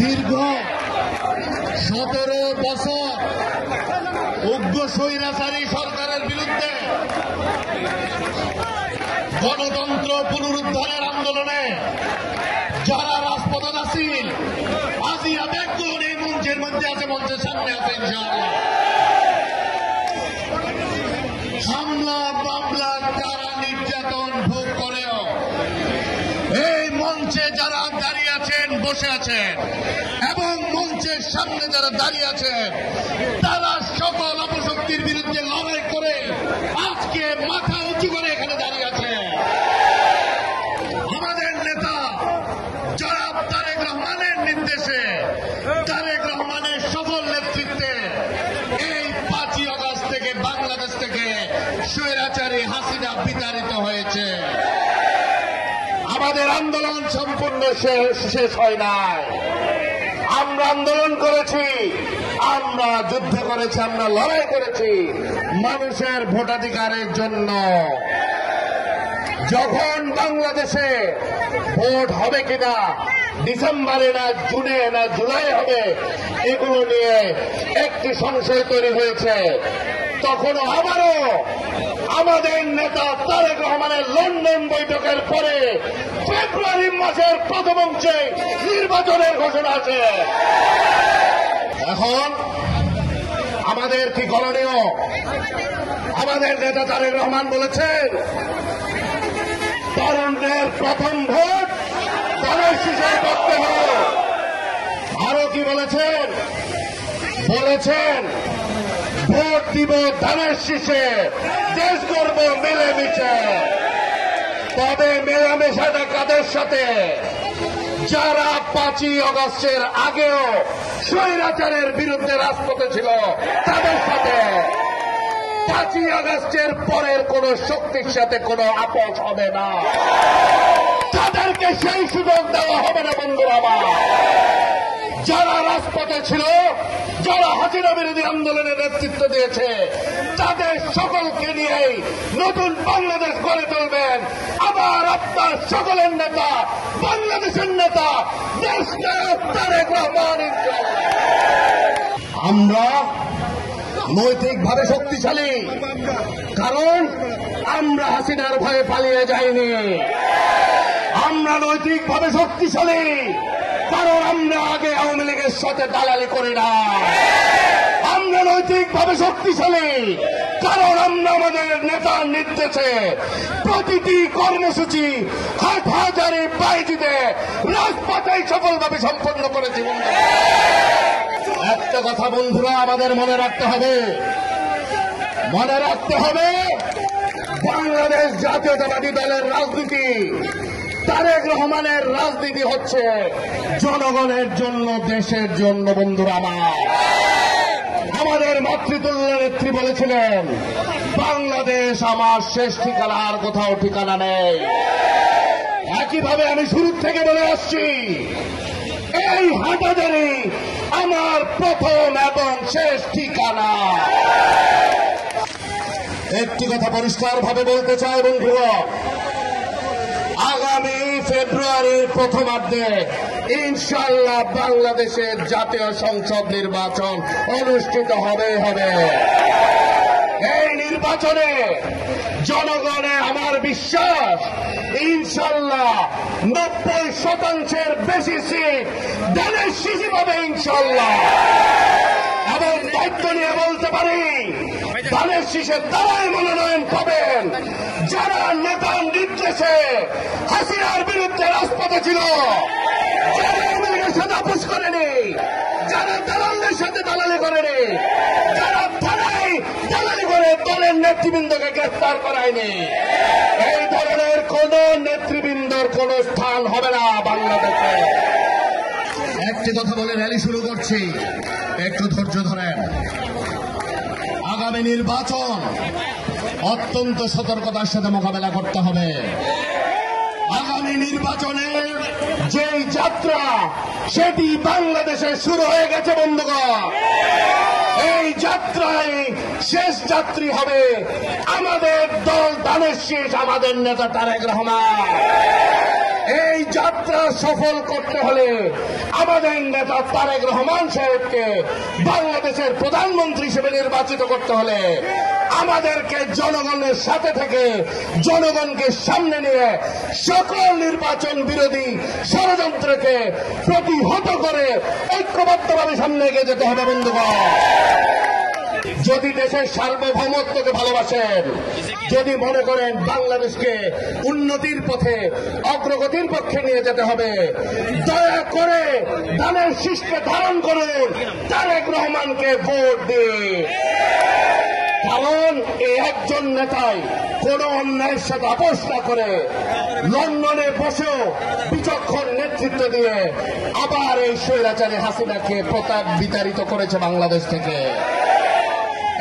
দীর্ঘ 17 বছর উগ্র স্বৈরাচারী সরকারের বিরুদ্ধে গণতন্ত্র পুনরুদ্ধারের আন্দোলনে যারা রাজপথে আসিল আজই আবেগগুলো এই মঞ্চের মধ্যে আছে, মঞ্চের সামনে আছে ইনশাআল্লাহ। হামলা মামলা কারা নির্যাতন ভোগ করেও এই মঞ্চে যারা দাঁড়িয়ে আছেন, বসে আছেন এবং মঞ্চের সামনে যারা দাঁড়িয়ে আছেন, তারা সকল অপশক্তির বিরুদ্ধে লড়াই করে আজকে মাথা উঁচু করে এখানে দাঁড়িয়ে আছে। আমাদের নেতা জনাব তারেক রহমানের নির্দেশে, তারেক রহমানের সফল নেতৃত্বে এই 5ই আগস্ট থেকে বাংলাদেশ থেকে স্বৈরাচারী হাসিনা বিতাড়িত হয়েছে। আমাদের আন্দোলন সম্পূর্ণ শেষ হয় নাই। আমরা আন্দোলন করেছি, আমরা যুদ্ধ করেছি, আমরা লড়াই করেছি মানুষের ভোটাধিকারের জন্য। যখন বাংলাদেশে ভোট হবে কিনা, ডিসেম্বরে না জুনে না জুলাই হবে, এগুলো নিয়ে একটি সংশয় তৈরি হয়েছে। তখন আবারও আমাদের নেতা তারেক রহমানের লন্ডন বৈঠকের পরে ফেব্রুয়ারি মাসের প্রথম অংশে নির্বাচনের ঘোষণা আছে। এখন আমাদের কি করণীয়? আমাদের নেতা তারেক রহমান বলেছেন, তরুণদের প্রথম ভোট ধানের শীষে করতে হবে। আরো কি বলেছেন? বলেছেন ভোট দিব ধানের শীষে, দেশ করব মিলেমিশে। তবে মেলামেশাটা কাদের সাথে? যারা 5ই আগস্টের আগেও স্বৈরাচারের বিরুদ্ধে রাজপথে ছিল তাদের সাথে। 5ই আগস্টের পরের কোন শক্তির সাথে কোনো আপোষ হবে না, তাদেরকে সেই সুযোগ দেওয়া হবে না। বন্ধুরা আমার, যারা রাজপথে ছিল, যারা হাসিনা বিরোধী আন্দোলনের নেতৃত্ব দিয়েছে, তাদের সকলকে নিয়েই নতুন বাংলাদেশ গড়ে তুলবেন। আবার আপনার সকলের নেতা, বাংলাদেশের নেতা, দেশ নায়ক তারেক রহমান। আমরা নৈতিকভাবে শক্তিশালী, কারণ আমরা হাসিনার ভয়ে পালিয়ে যাইনি। আমরা নৈতিকভাবে শক্তিশালী, কারণ আমরা আগে আওয়ামী লীগের সাথে দালালি করি না। আমরা নৈতিকভাবে শক্তিশালী, কারণ আমরা আমাদের নেতার নির্দেশে প্রতিটি কর্মসূচি হাটহাজারি বাইজিতে রাজপথে সফলভাবে সম্পন্ন করেছি। একটা কথা বন্ধুরা আমাদের মনে রাখতে হবে, বাংলাদেশ জাতীয়তাবাদী দলের রাজনীতি, তারেক রহমানের রাজনীতি হচ্ছে জনগণের জন্য, দেশের জন্য। বন্ধুরা আমাদের মাতৃতুল্য নেত্রী বলেছিলেন, বাংলাদেশ আমার শেষ ঠিকানা, আর কোথাও ঠিকানা নেই। একইভাবে আমি শুরু থেকে বলে আসছি, এই হাটহাজারী আমার প্রথম এবং শেষ ঠিকানা। একটি কথা পরিষ্কার ভাবে বলতে চাই বন্ধুরা, আগামী ফেব্রুয়ারির প্রথমার্ধে ইনশাআল্লাহ বাংলাদেশের জাতীয় সংসদ নির্বাচন অনুষ্ঠিত হবে। এই নির্বাচনে জনগণে আমার বিশ্বাস ইনশাআল্লাহ 90% বেশি সিট ধানের শীষে পাবে ইনশাআল্লাহ। এবং দায়িত্ব নিয়ে বলতে পারি, ধানের শীষে তারাই মনোনয়ন পাবেন যারা নেতার নির্দেশে হাসিনার বিরুদ্ধে রাজপথে ছিল, যারা আওয়ামী লীগের সাথে আপোষ করেনি, যারা দালালদের সাথে দালালি করেনি, যারা থানায় দালালি করে দলের নেতৃবৃন্দকে গ্রেফতার করায়নি। এই ধরনের কোন নেতৃবৃন্দর কোন স্থান হবে না বাংলাদেশে। একটি কথা বলে র্যালি শুরু করছি, একটু ধৈর্য ধরেন। আগামী নির্বাচন অত্যন্ত সতর্কতার সাথে মোকাবেলা করতে হবে। আগামী নির্বাচনের যেই যাত্রা, সেটি বাংলাদেশে শুরু হয়ে গেছে বন্ধুগণ। এই যাত্রায় শেষ যাত্রী হবে আমাদের দল ধানের শীষ, আমাদের নেতা তারেক রহমান। এই যাত্রা সফল করতে হলে আমাদের নেতা তারেক রহমান সাহেবকে বাংলাদেশের প্রধানমন্ত্রী হিসেবে নির্বাচিত করতে হলে আমাদেরকে জনগণের সাথে থেকে জনগণকে সামনে নিয়ে সকল নির্বাচন বিরোধী ষড়যন্ত্রকে প্রতিহত করে ঐক্যবদ্ধভাবে সামনে এগিয়ে যেতে হবে বন্ধুগণ। যদি দেশের সার্বভৌমত্বকে ভালোবাসেন, যদি মনে করেন বাংলাদেশকে উন্নতির পথে অগ্রগতির পক্ষে নিয়ে যেতে হবে, দয়া করে ধানের শীষকে ধারণ করুন, তারেক রহমানকে ভোট দিন। কারণ এই একজন নেতাই কোন অন্যায়ের সাথে আপোষ না করে লন্ডনে বসেও বিচক্ষণ নেতৃত্ব দিয়ে আবার এই স্বৈরাচারী হাসিনাকে প্রতাপ বিতাড়িত করেছে বাংলাদেশ থেকে।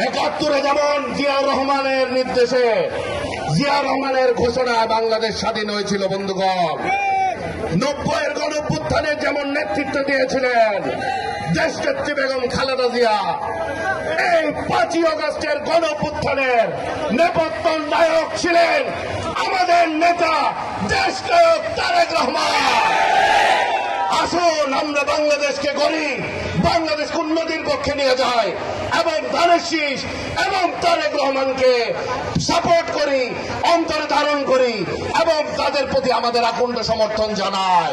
৭১ যেমন জিয়াউর রহমানের নির্দেশে, জিয়াউর রহমানের ঘোষণায় বাংলাদেশ স্বাধীন হয়েছিল বন্ধুগণ। ৯০-এর গণঅভ্যুত্থানের যেমন নেতৃত্ব দিয়েছিলেন দেশনেত্রী বেগম খালেদা জিয়া, এই ৫ই আগস্টের গণঅভ্যুত্থানের নেপথ্য নায়ক ছিলেন আমাদের নেতা দেশনায়ক তারেক রহমান। আসুন আমরা বাংলাদেশকে গড়ি, বাংলাদেশকে উন্নতির পক্ষে নিয়ে যাই এবং ধানের শীষ এবং তারেক রহমানকে সাপোর্ট করি, অন্তরে ধারণ করি এবং তাদের প্রতি আমাদের আকুণ্ঠ সমর্থন জানাই।